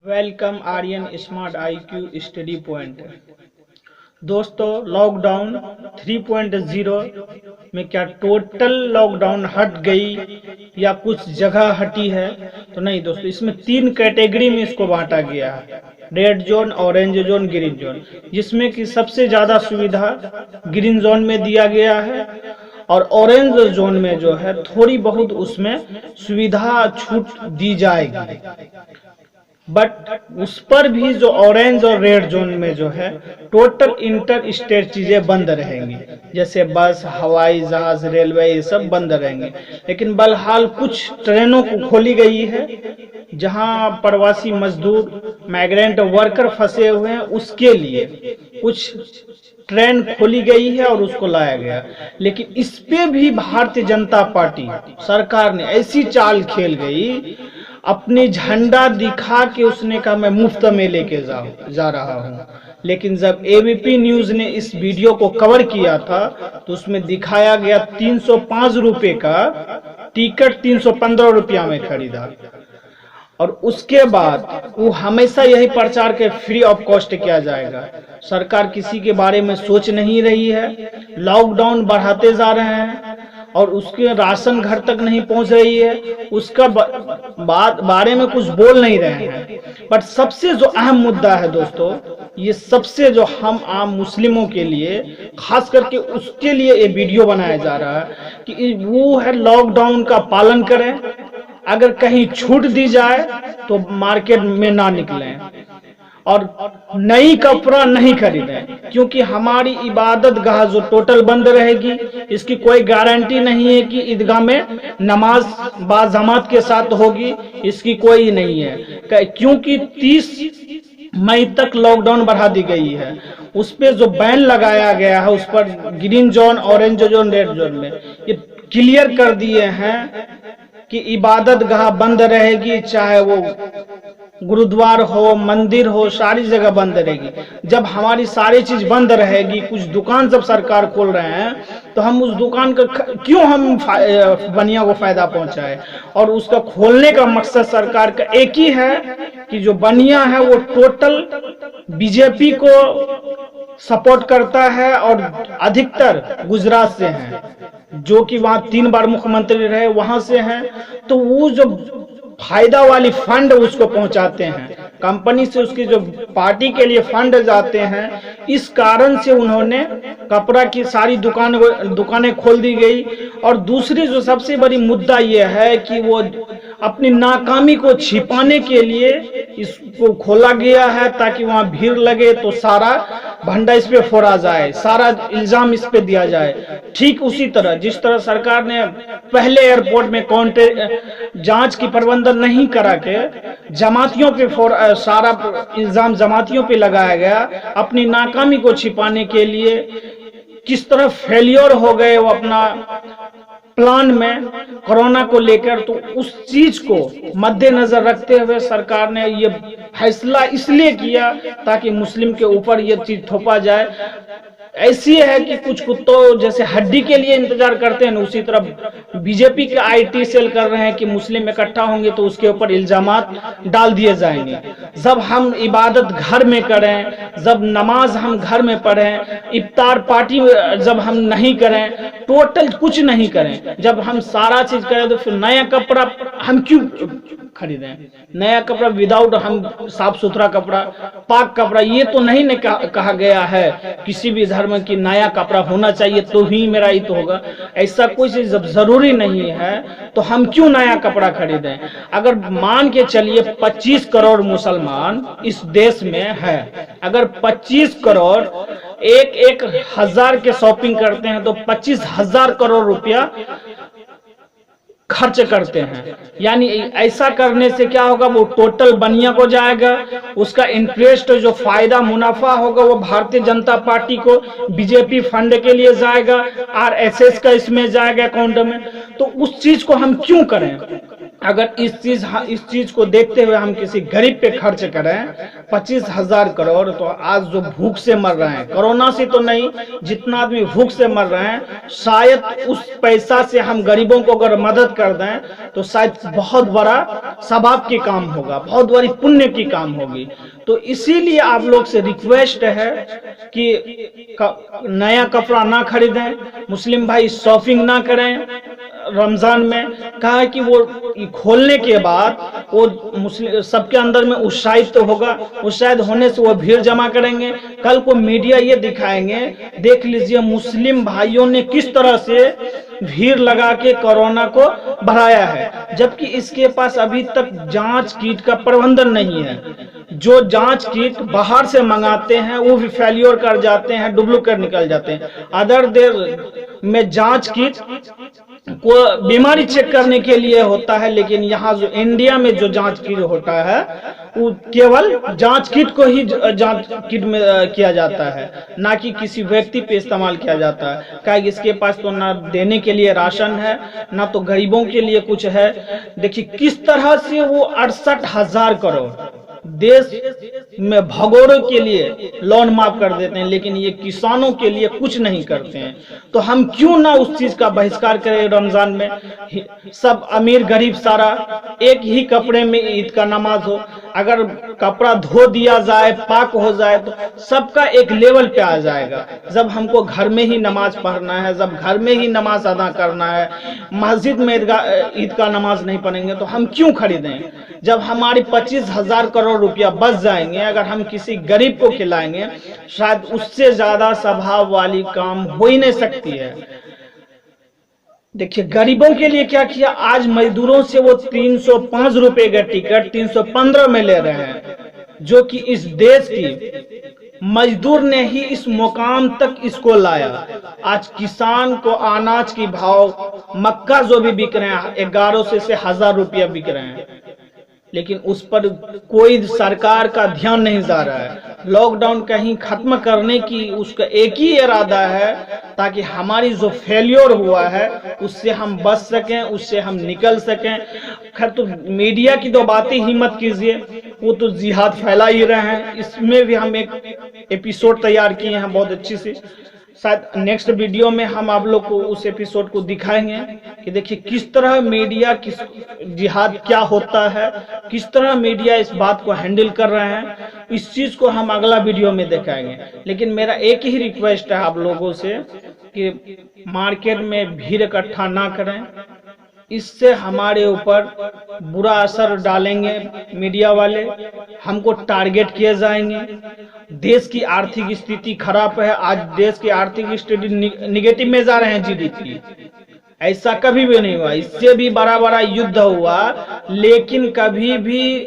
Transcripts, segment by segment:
Welcome Aryan smart IQ study point. दोस्तों, lockdown 3.0 में क्या टोटल लॉकडाउन हट गई या कुछ जगह हटी है? तो नहीं दोस्तों, इसमें 3 कैटेगरी में इसको बांटा गया है, red zone, orange zone, green zone, जिसमें कि सबसे ज्यादा सुविधा ग्रीन जोन में दिया गया है और ऑरेंज जोन में जो है थोड़ी बहुत उसमें सुविधा छूट दी जाएगी, बट उस पर भी जो ऑरेंज और रेड जोन में जो है टोटल इंटर स्टेट चीजें बंद रहेंगी, जैसे बस, हवाई जहाज, रेलवे, ये सब बंद रहेंगे। लेकिन बहरहाल कुछ ट्रेनों को खोली गई है जहां प्रवासी मजदूर, माइग्रेंट वर्कर फंसे हुए हैं, उसके लिए कुछ ट्रेन खोली गई है और उसको लाया गया। लेकिन इस पे भी भारतीय जनता पार्टी सरकार ने ऐसी चाल खेल गई, अपनी झंडा दिखा के उसने कहा मैं मुफ्त में लेके जा रहा हूँ। लेकिन जब एबीपी न्यूज ने इस वीडियो को कवर किया था तो उसमें दिखाया गया 305 रुपए का टिकट 315 रुपया में खरीदा, और उसके बाद वो हमेशा यही प्रचार के फ्री ऑफ कॉस्ट किया जाएगा। सरकार किसी के बारे में सोच नहीं रही है, लॉकडाउन बढ़ाते जा रहे हैं और उसके राशन घर तक नहीं पहुंच रही है, उसका बारे में कुछ बोल नहीं रहे हैं। बट सबसे जो अहम मुद्दा है दोस्तों, ये सबसे जो हम आम मुस्लिमों के लिए, खास करके उसके लिए ये वीडियो बनाया जा रहा है कि वो है लॉकडाउन का पालन करें, अगर कहीं छूट दी जाए तो मार्केट में ना निकलें और नई कपड़ा नहीं खरीदें, क्योंकि हमारी इबादत गाह जो टोटल बंद रहेगी, इसकी कोई गारंटी नहीं है कि ईदगाह में नमाज बाजमात के साथ होगी, इसकी कोई नहीं है, क्योंकि 30 मई तक लॉकडाउन बढ़ा दी गई है। उस पे जो बैन लगाया गया है उस पर green zone, orange zone, red zone में ये क्लियर कर दिए हैं कि इबादत गाह बंद रहेगी, चाहे वो गुरुद्वार हो, मंदिर हो, सारी जगह बंद रहेगी। जब हमारी सारी चीज बंद रहेगी, कुछ दुकान जब सरकार खोल रहे हैं तो हम उस दुकान का क्यों हम बनिया को फायदा पहुंचाए? और उसका खोलने का मकसद सरकार का एक ही है कि जो बनिया है वो टोटल बीजेपी को सपोर्ट करता है और अधिकतर गुजरात से है, जो कि वहां 3 बार मुख्यमंत्री रहे, वहां से हैं। तो वो जो फायदा वाली फंड उसको पहुंचाते हैं, कंपनी से उसकी जो पार्टी के लिए फंड जाते हैं, इस कारण से उन्होंने कपड़ा की सारी दुकानें खोल दी गई। और दूसरी जो सबसे बड़ी मुद्दा यह है कि वो अपनी नाकामी को छिपाने के लिए इसको खोला गया है ताकि वहां भीड़ लगे तो सारा भंडा इस पे फोड़ा जाए, सारा इल्जाम इस पे दिया जाए। ठीक उसी तरह जिस तरह सरकार ने पहले एयरपोर्ट में जांच की प्रबंधन नहीं करा के जमातियों पे सारा इल्जाम जमातियों पे लगाया गया, अपनी नाकामी को छिपाने के लिए किस तरह फेलियर हो गए वो अपना प्लान में कोरोना को लेकर, तो उस चीज को मद्देनजर रखते हुए सरकार ने ये फैसला इसलिए किया ताकि मुस्लिम के ऊपर ये चीज थोपा जाए। ऐसी है कि कुछ कुत्तों जैसे हड्डी के लिए इंतजार करते हैं, उसी तरह बीजेपी के IT सेल कर रहे हैं कि मुस्लिम इकट्ठा होंगे तो उसके ऊपर इल्जामात डाल दिए जाएंगे। जब हम इबादत घर में करें, जब नमाज हम घर में पढ़ें, इफ्तार पार्टी जब हम नहीं करें, टोटल कुछ नहीं करें, जब हम सारा चीज करें तो फिर नया कपड़ा हम क्यों खरीदें? नया कपड़ा विदाउट हम साफ सुथरा कपड़ा, पाक कपड़ा, ये तो नहीं ने कहा गया है किसी भी धर्म की नया कपड़ा होना चाहिए तो ही मेरा हित होगा। ऐसा कोई चीज जब जरूरी नहीं है तो हम क्यों नया कपड़ा खरीदें? अगर मान के चलिए 25 करोड़ मुसलमान इस देश में है, अगर 25 करोड़ एक हजार के शॉपिंग करते हैं तो 25,000 करोड़ रुपया खर्च करते हैं। यानी ऐसा करने से क्या होगा, वो टोटल बनिया को जाएगा, उसका इंटरेस्ट जो फायदा मुनाफा होगा वो भारतीय जनता पार्टी को बीजेपी फंड के लिए जाएगा, RSS का इसमें जाएगा अकाउंट में। तो उस चीज को हम क्यों करें? अगर इस चीज को देखते हुए हम किसी गरीब पे खर्च करें 25,000 करोड़, तो आज जो भूख से मर रहे हैं, कोरोना से तो नहीं, जितना आदमी भूख से मर रहे हैं, शायद उस पैसा से हम गरीबों को अगर मदद कर दें तो शायद बहुत बड़ा सवाब की काम होगा, बहुत बड़ी पुण्य की काम होगी। तो इसीलिए आप लोग से रिक्वेस्ट है कि नया कपड़ा ना खरीदें, मुस्लिम भाई शॉपिंग ना करें रमजान में। कहा है कि वो खोलने के बाद वो मुस्लिम सबके अंदर में उत्साहित तो होगा, उत्साहित होने से वो भीड़ जमा करेंगे। कल को मीडिया ये दिखाएंगे, देख लीजिए मुस्लिम भाइयों ने किस तरह से भीड़ लगा के कोरोना को बढ़ाया है, जबकि इसके पास अभी तक जांच किट का प्रबंधन नहीं है। जो जांच किट बाहर से मंगाते हैं वो भी फेल्योर कर जाते हैं, डुप्लीकेट निकल जाते हैं। अदर देश में जांच किट को बीमारी चेक करने के लिए होता है, लेकिन यहाँ जो इंडिया में जो जांच किट होता है वो केवल जांच किट को ही जांच किट में किया जाता है, ना कि किसी व्यक्ति पे इस्तेमाल किया जाता है। क्या इसके पास तो ना देने के लिए राशन है, ना तो गरीबों के लिए कुछ है। देखिए किस तरह से वो 68,000 करोड़ देश में भगोड़ों के लिए लोन माफ कर देते हैं, लेकिन ये किसानों के लिए कुछ नहीं करते हैं। तो हम क्यों ना उस चीज का बहिष्कार करें। रमजान में सब अमीर गरीब सारा एक ही कपड़े में ईद का नमाज हो, अगर कपड़ा धो दिया जाए, पाक हो जाए, तो सबका एक लेवल पे आ जाएगा। जब हमको घर में ही नमाज पढ़ना है, जब घर में ही नमाज अदा करना है, मस्जिद में ईद का नमाज नहीं पढ़ेंगे तो हम क्यों खरीदें। जब हमारी 25,000 करोड़ रुपया बच जाएंगे, अगर हम किसी गरीब को खिलाएंगे, शायद उससे ज्यादा स्वभाव वाली काम हो ही नहीं सकती है। देखिए गरीबों के लिए क्या किया, आज मजदूरों से वो 305 रुपए का टिकट 315 में ले रहे हैं, जो कि इस देश की मजदूर ने ही इस मुकाम तक इसको लाया। आज किसान को अनाज की भाव, मक्का जो भी बिक रहे हैं 1100 से 1000 रुपया बिक रहे हैं, लेकिन उस पर कोई सरकार का ध्यान नहीं जा रहा है। लॉकडाउन कहीं खत्म करने की उसका एक ही इरादा है, ताकि हमारी जो फेलियर हुआ है उससे हम बच सकें, उससे हम निकल सकें। खैर तो मीडिया की तो बातें ही मत कीजिए, वो तो जिहाद फैला ही रहे हैं। इसमें भी हम एक एपिसोड तैयार किए हैं बहुत अच्छी सी, शायद नेक्स्ट वीडियो में हम आप लोग को उस एपिसोड को दिखाएंगे कि देखिए किस तरह मीडिया, किस जिहाद क्या होता है, किस तरह मीडिया इस बात को हैंडल कर रहे हैं। इस चीज को हम अगला वीडियो में दिखाएंगे। लेकिन मेरा एक ही रिक्वेस्ट है आप लोगों से कि मार्केट में भीड़ इकट्ठा ना करें, इससे हमारे ऊपर बुरा असर डालेंगे मीडिया वाले, हमको टारगेट किए जाएंगे। देश की आर्थिक स्थिति खराब है, आज देश की आर्थिक स्थिति निगेटिव में जा रहे हैं जीडीपी। ऐसा कभी भी नहीं हुआ, इससे भी बड़ा बड़ा युद्ध हुआ, लेकिन कभी भी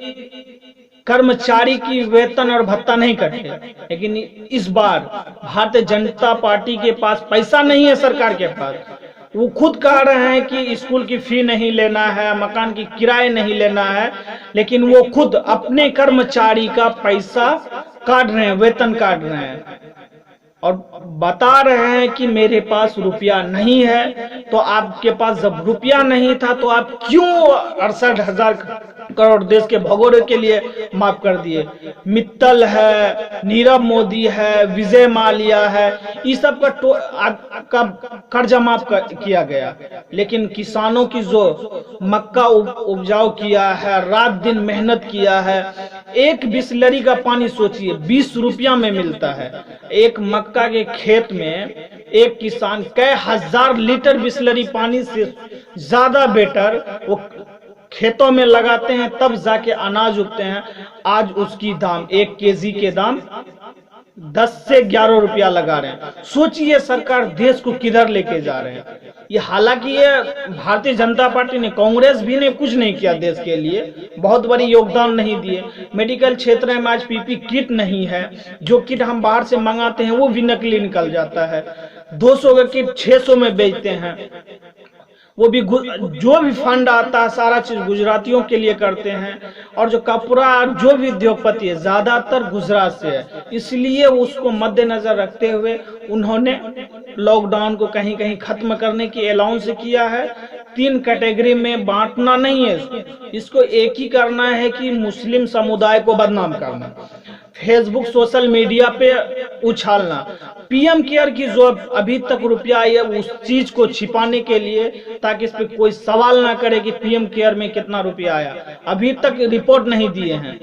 कर्मचारी की वेतन और भत्ता नहीं कटे। लेकिन इस बार भारतीय जनता पार्टी के पास पैसा नहीं है, सरकार के पास। वो खुद कह रहे हैं कि स्कूल की फी नहीं लेना है, मकान की किराए नहीं लेना है, लेकिन वो खुद अपने कर्मचारी का पैसा काट रहे हैं, वेतन काट रहे हैं और बता रहे हैं कि मेरे पास रुपया नहीं है। तो आपके पास जब रुपया नहीं था तो आप क्यों 68,000 करोड़ देश के भगोड़े के लिए माफ कर दिए। मित्तल है, नीरव मोदी है, विजय माल्या है, इस सब का कर्जा माफ किया गया, लेकिन किसानों की जो मक्का उपजाऊ किया है, रात दिन मेहनत किया है, एक बिसलरी का पानी सोचिए 20 रुपया में मिलता है। एक मक्का के खेत में एक किसान कई हजार लीटर बिसलरी पानी से ज्यादा बेटर वो खेतों में लगाते हैं, तब जाके अनाज उगते हैं। आज उसकी दाम 1 केजी के दाम 10 से 11 रुपया लगा रहे हैं। सोचिए सरकार देश को किधर लेके जा रहे हैं। ये हालांकि ये भारतीय जनता पार्टी ने, कांग्रेस भी ने कुछ नहीं किया देश के लिए, बहुत बड़ी योगदान नहीं दिए। मेडिकल क्षेत्र में आज पीपी किट नहीं है, जो किट हम बाहर से मंगाते हैं वो भी नकली निकल जाता है। 200 का किट 600 में बेचते हैं, वो भी जो भी फंड आता है सारा चीज गुजरातियों के लिए करते हैं। और जो कपड़ा जो भी उद्योगपति है ज्यादातर गुजरात से है, इसलिए उसको मद्देनजर रखते हुए उन्होंने लॉकडाउन को कहीं कहीं खत्म करने की अनाउंस किया है। तीन कैटेगरी में बांटना नहीं है, इसको एक ही करना है कि मुस्लिम समुदाय को बदनाम करना, फेसबुक सोशल मीडिया पे उछालना। पीएम केयर की जो अभी तक रुपया आई है उस चीज को छिपाने के लिए, ताकि इस पे कोई सवाल ना करे कि पीएम केयर में कितना रुपया आया। अभी तक रिपोर्ट नहीं दिए हैं।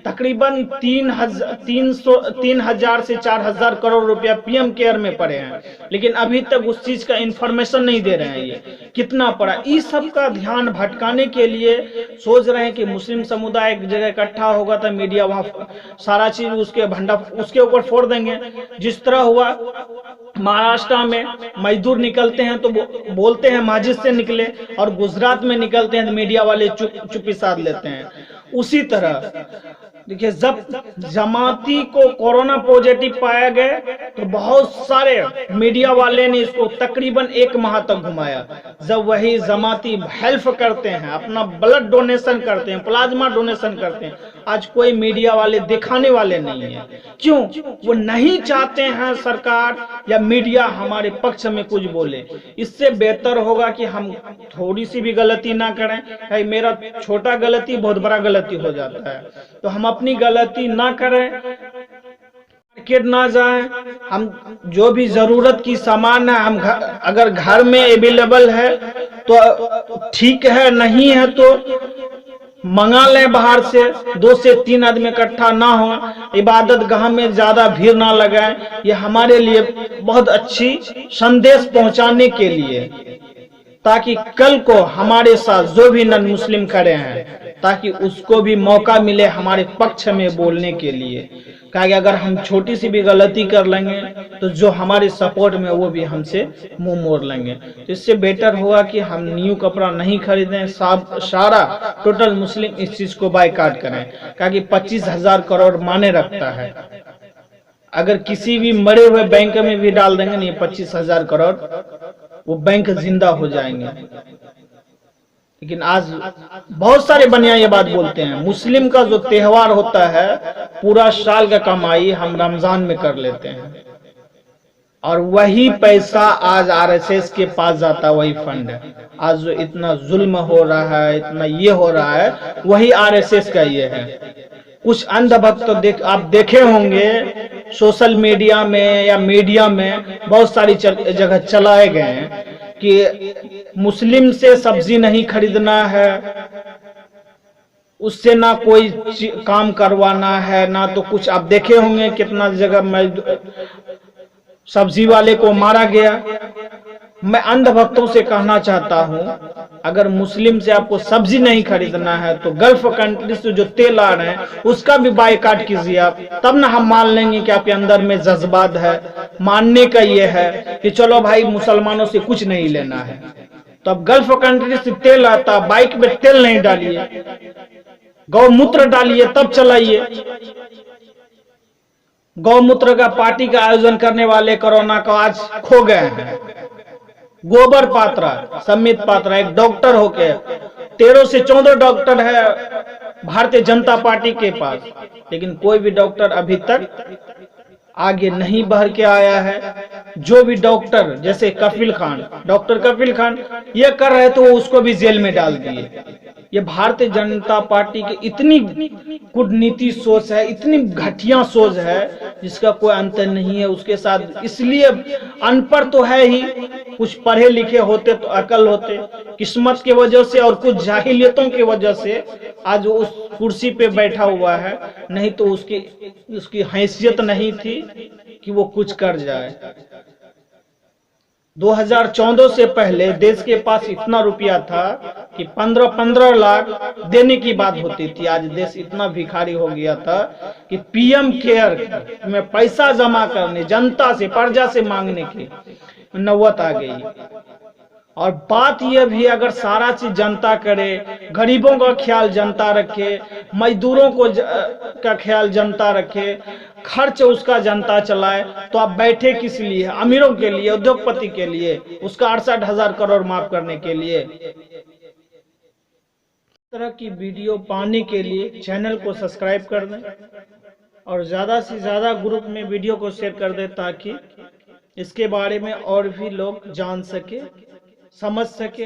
तकरीबन 3,000 से 4,000 करोड़ रुपया पीएम केयर में पड़े हैं, लेकिन अभी तक उस चीज का इंफॉर्मेशन नहीं दे रहे हैं ये कितना पड़ा। इस सब का ध्यान भटकाने के लिए सोच रहे हैं कि मुस्लिम समुदाय एक जगह इकट्ठा होगा तो मीडिया वहां सारा चीज उसके ऊपर फोड़ देंगे। जिस तरह हुआ महाराष्ट्र में मजदूर निकलते हैं तो बोलते हैं मस्जिद से निकले, और गुजरात में निकलते हैं तो मीडिया वाले चुप्पी साध लेते हैं। उसी तरह देखिए, जब जमाती को कोरोना पॉजिटिव पाया गया तो बहुत सारे मीडिया वाले ने इसको तकरीबन 1 माह तक घुमाया। जब वही जमाती हेल्प करते हैं, अपना ब्लड डोनेशन करते हैं, प्लाज्मा डोनेशन करते हैं, आज कोई मीडिया वाले दिखाने वाले नहीं है। क्यों? वो नहीं चाहते हैं सरकार या मीडिया हमारे पक्ष में कुछ बोले। इससे बेहतर होगा कि हम थोड़ी सी भी गलती ना करें। भाई मेरा छोटा गलती बहुत बड़ा गलती हो जाता है, तो हम अपनी गलती ना करें, मार्केट ना जाएं। हम जो भी जरूरत की सामान है हम अगर घर में अवेलेबल है तो ठीक है, नहीं है तो मंगा लें बाहर से। 2 से 3 आदमी इकट्ठा ना हो, इबादत गाह में ज्यादा भीड़ ना लगाएं। ये हमारे लिए बहुत अच्छी संदेश पहुंचाने के लिए, ताकि कल को हमारे साथ जो भी नन मुस्लिम खड़े हैं ताकि उसको भी मौका मिले हमारे पक्ष में बोलने के लिए। क्योंकि अगर हम छोटी सी भी गलती कर लेंगे तो जो हमारे सपोर्ट में वो भी हमसे मुंह मोड़ लेंगे। तो इससे बेटर होगा कि हम न्यू कपड़ा नहीं खरीदें, सारा टोटल मुस्लिम इस चीज को बायकॉट करें। क्योंकि 25,000 करोड़ माने रखता है। अगर किसी भी मरे हुए बैंक में भी डाल देंगे नहीं 25,000 करोड़, वो बैंक जिंदा हो जाएंगे। लेकिन आज बहुत सारे बनिया ये बात बोलते हैं, मुस्लिम का जो त्योहार होता है पूरा साल का कमाई हम रमजान में कर लेते हैं, और वही पैसा आज आरएसएस के पास जाता है, वही फंड है। आज जो इतना जुल्म हो रहा है, इतना ये हो रहा है, वही आरएसएस का ये है। कुछ अंधभक्त तो आप देखे होंगे सोशल मीडिया में या मीडिया में बहुत सारी जगह चलाए गए हैं कि मुस्लिम से सब्जी नहीं खरीदना है, उससे ना कोई काम करवाना है, ना तो कुछ। आप देखे होंगे कितना जगह सब्जी वाले को मारा गया। मैं अंधभक्तों से कहना चाहता हूं, अगर मुस्लिम से आपको सब्जी नहीं खरीदना है तो गल्फ कंट्री से जो तेल आ रहे हैं उसका भी बायकॉट कीजिए आप, तब ना हम मान लेंगे कि आपके अंदर में जज्बात है। मानने का ये है कि चलो भाई मुसलमानों से कुछ नहीं लेना है, तो अब गल्फ कंट्री से तेल आता, बाइक में तेल नहीं डालिए, गौमूत्र डालिए तब चलाइए। गौमूत्र का पार्टी का आयोजन करने वाले कोरोना को आज खो गए हैं। गोबर पात्रा, समित पात्रा एक डॉक्टर होके 13 से 14 डॉक्टर है भारतीय जनता पार्टी के पास, लेकिन कोई भी डॉक्टर अभी तक आगे नहीं बढ़ के आया है। जो भी डॉक्टर, जैसे डॉक्टर कफिल खान ये कर रहे तो उसको भी जेल में डाल दिए। ये भारतीय जनता पार्टी की इतनी कूटनीति सोच है, इतनी घटिया सोच है जिसका कोई अंत नहीं है उसके साथ। इसलिए अनपढ़ तो है ही, कुछ पढ़े लिखे होते तो अकल होते, किस्मत की वजह से और कुछ जाहिलियतों की वजह से आज उस कुर्सी पे बैठा हुआ है, नहीं तो उसकी हैसियत नहीं थी कि वो कुछ कर जाए। 2014 से पहले देश के पास इतना रुपया था कि 15-15 लाख देने की बात होती थी। आज देश इतना भिखारी हो गया था कि पीएम केयर में पैसा जमा करने, जनता से, प्रजा से मांगने की नौबत आ गई। और बात यह भी, अगर सारा चीज जनता करे, गरीबों का ख्याल जनता रखे, मजदूरों का ख्याल जनता रखे, खर्च उसका जनता चलाए, तो आप बैठे किस लिए? अमीरों के लिए, उद्योगपति के लिए, उसका 68,000 करोड़ माफ करने के लिए। इस तरह की वीडियो पाने के लिए चैनल को सब्सक्राइब कर दें और ज्यादा से ज्यादा ग्रुप में वीडियो को शेयर कर दें, ताकि इसके बारे में और भी लोग जान सके, समझ सके